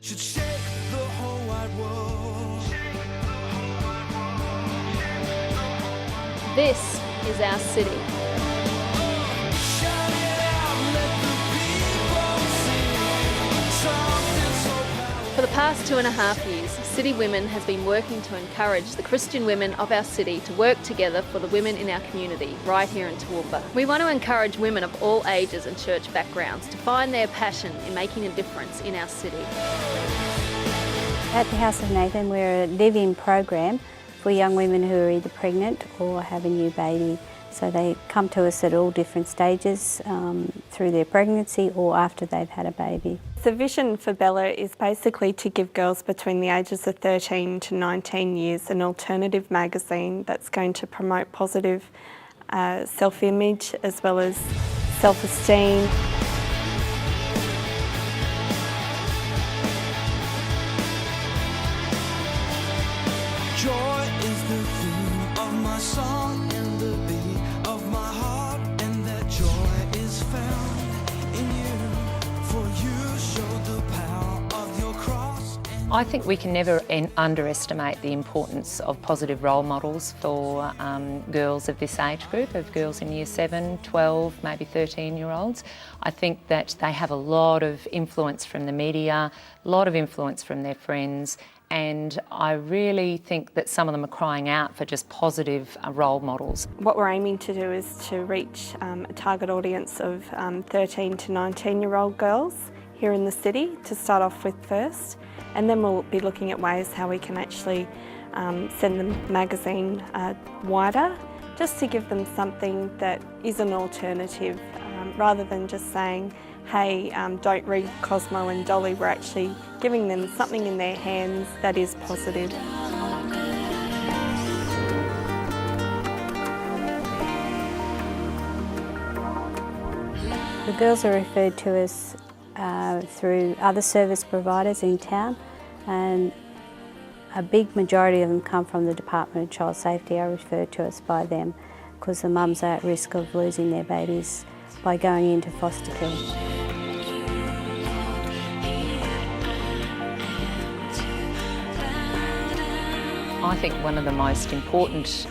Should shake the whole wide world. This is our city. Shout it out, let the people sing. Something so powerful. For the past 2.5 years, City Women has been working to encourage the Christian women of our city to work together for the women in our community, right here in Toowoomba. We want to encourage women of all ages and church backgrounds to find their passion in making a difference in our city. At the House of Nathan, we're a live-in program for young women who are either pregnant or have a new baby. So they come to us at all different stages through their pregnancy or after they've had a baby. The vision for Bella is basically to give girls between the ages of 13 to 19 years an alternative magazine that's going to promote positive self-image as well as self-esteem. Joy is the theme of my song and the beat of my heart, and that joy is found in you. For you showed the power of your cross. I think we can never underestimate the importance of positive role models for girls of this age group, of girls in year 7, 12, maybe 13-year-olds. I think that they have a lot of influence from the media, a lot of influence from their friends, and I really think that some of them are crying out for just positive role models. What we're aiming to do is to reach a target audience of 13 to 19-year-old girls here in the city to start off with first, and then we'll be looking at ways how we can actually send the magazine wider, just to give them something that is an alternative, rather than just saying, hey, don't read Cosmo and Dolly. We're actually giving them something in their hands that is positive. The girls are referred to us through other service providers in town, and a big majority of them come from the Department of Child Safety, are referred to us by them because the mums are at risk of losing their babies by going into foster care. I think one of the most important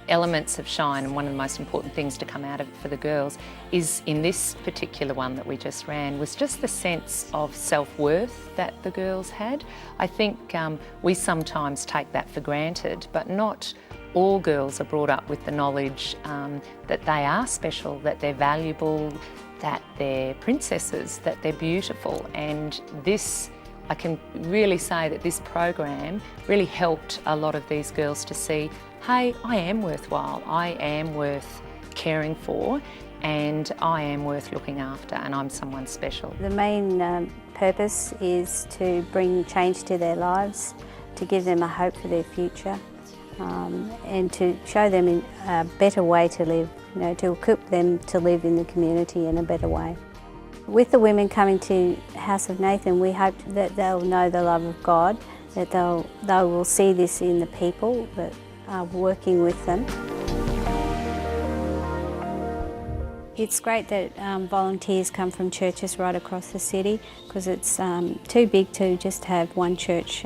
elements of Shine, and one of the most important things to come out of it for the girls is, in this particular one that we just ran, was just the sense of self-worth that the girls had. I think we sometimes take that for granted, but not all girls are brought up with the knowledge that they are special, that they're valuable, that they're princesses, that they're beautiful. And this, I can really say that this program really helped a lot of these girls to see, hey, I am worthwhile, I am worth caring for, and I am worth looking after, and I'm someone special. The main purpose is to bring change to their lives, to give them a hope for their future, and to show them a better way to live, you know, to equip them to live in the community in a better way. With the women coming to House of Nathan, we hope that they'll know the love of God, that they will see this in the people that are working with them. It's great that volunteers come from churches right across the city, because it's too big to just have one church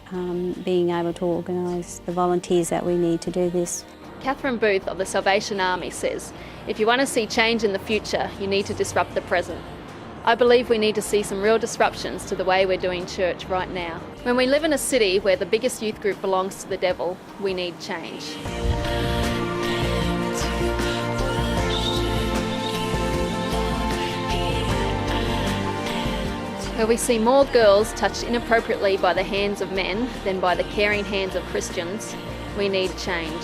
being able to organise the volunteers that we need to do this. Catherine Booth of the Salvation Army says, if you want to see change in the future, you need to disrupt the present. I believe we need to see some real disruptions to the way we're doing church right now. When we live in a city where the biggest youth group belongs to the devil, we need change. Where we see more girls touched inappropriately by the hands of men than by the caring hands of Christians, we need change.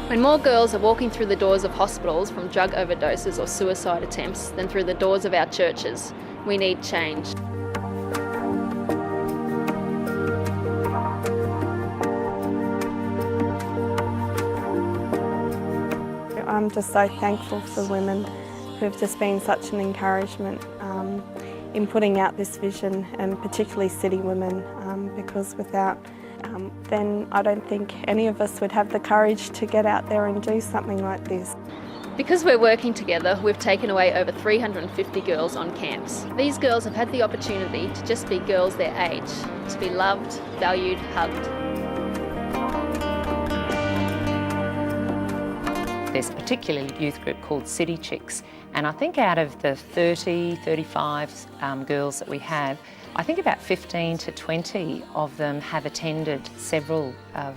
When more girls are walking through the doors of hospitals from drug overdoses or suicide attempts than through the doors of our churches, we need change. I'm just so thankful for women who've just been such an encouragement in putting out this vision, and particularly City Women, because without then I don't think any of us would have the courage to get out there and do something like this. Because we're working together, we've taken away over 350 girls on camps. These girls have had the opportunity to just be girls their age, to be loved, valued, hugged. There's a particular youth group called City Chicks, and I think out of the 30, 35 girls that we have, I think about 15 to 20 of them have attended several of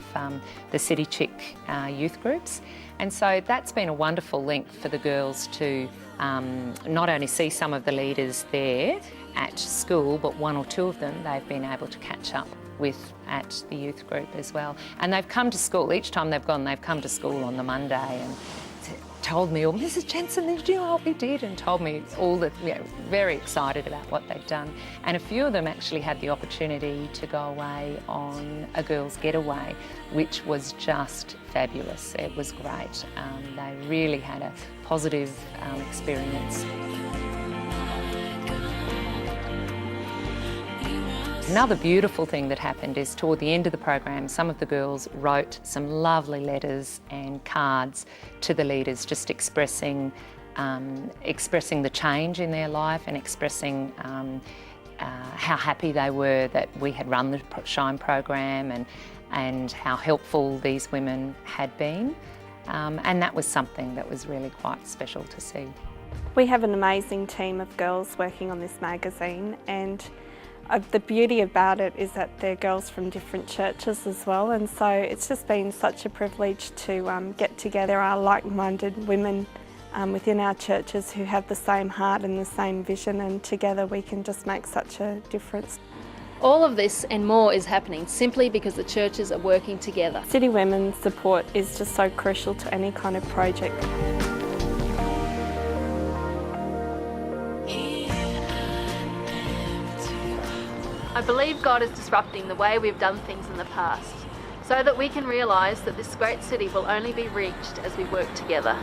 the City Chick youth groups. And so that's been a wonderful link for the girls to not only see some of the leaders there at school, but one or two of them they've been able to catch up with at the youth group as well. And they've come to school, each time they've gone, they've come to school on the Monday and told me, oh, Mrs. Jensen, did you know what we did? And told me all the, very excited about what they've done. And a few of them actually had the opportunity to go away on a girls' getaway, which was just fabulous. It was great. They really had a positive experience. Another beautiful thing that happened is toward the end of the program, some of the girls wrote some lovely letters and cards to the leaders, just expressing the change in their life and expressing how happy they were that we had run the Shine program and how helpful these women had been. And that was something that was really quite special to see. We have an amazing team of girls working on this magazine, and the beauty about it is that they're girls from different churches as well, and so it's just been such a privilege to get together our like-minded women within our churches who have the same heart and the same vision, and together we can just make such a difference. All of this and more is happening simply because the churches are working together. City Women's support is just so crucial to any kind of project. I believe God is disrupting the way we've done things in the past, so that we can realise that this great city will only be reached as we work together.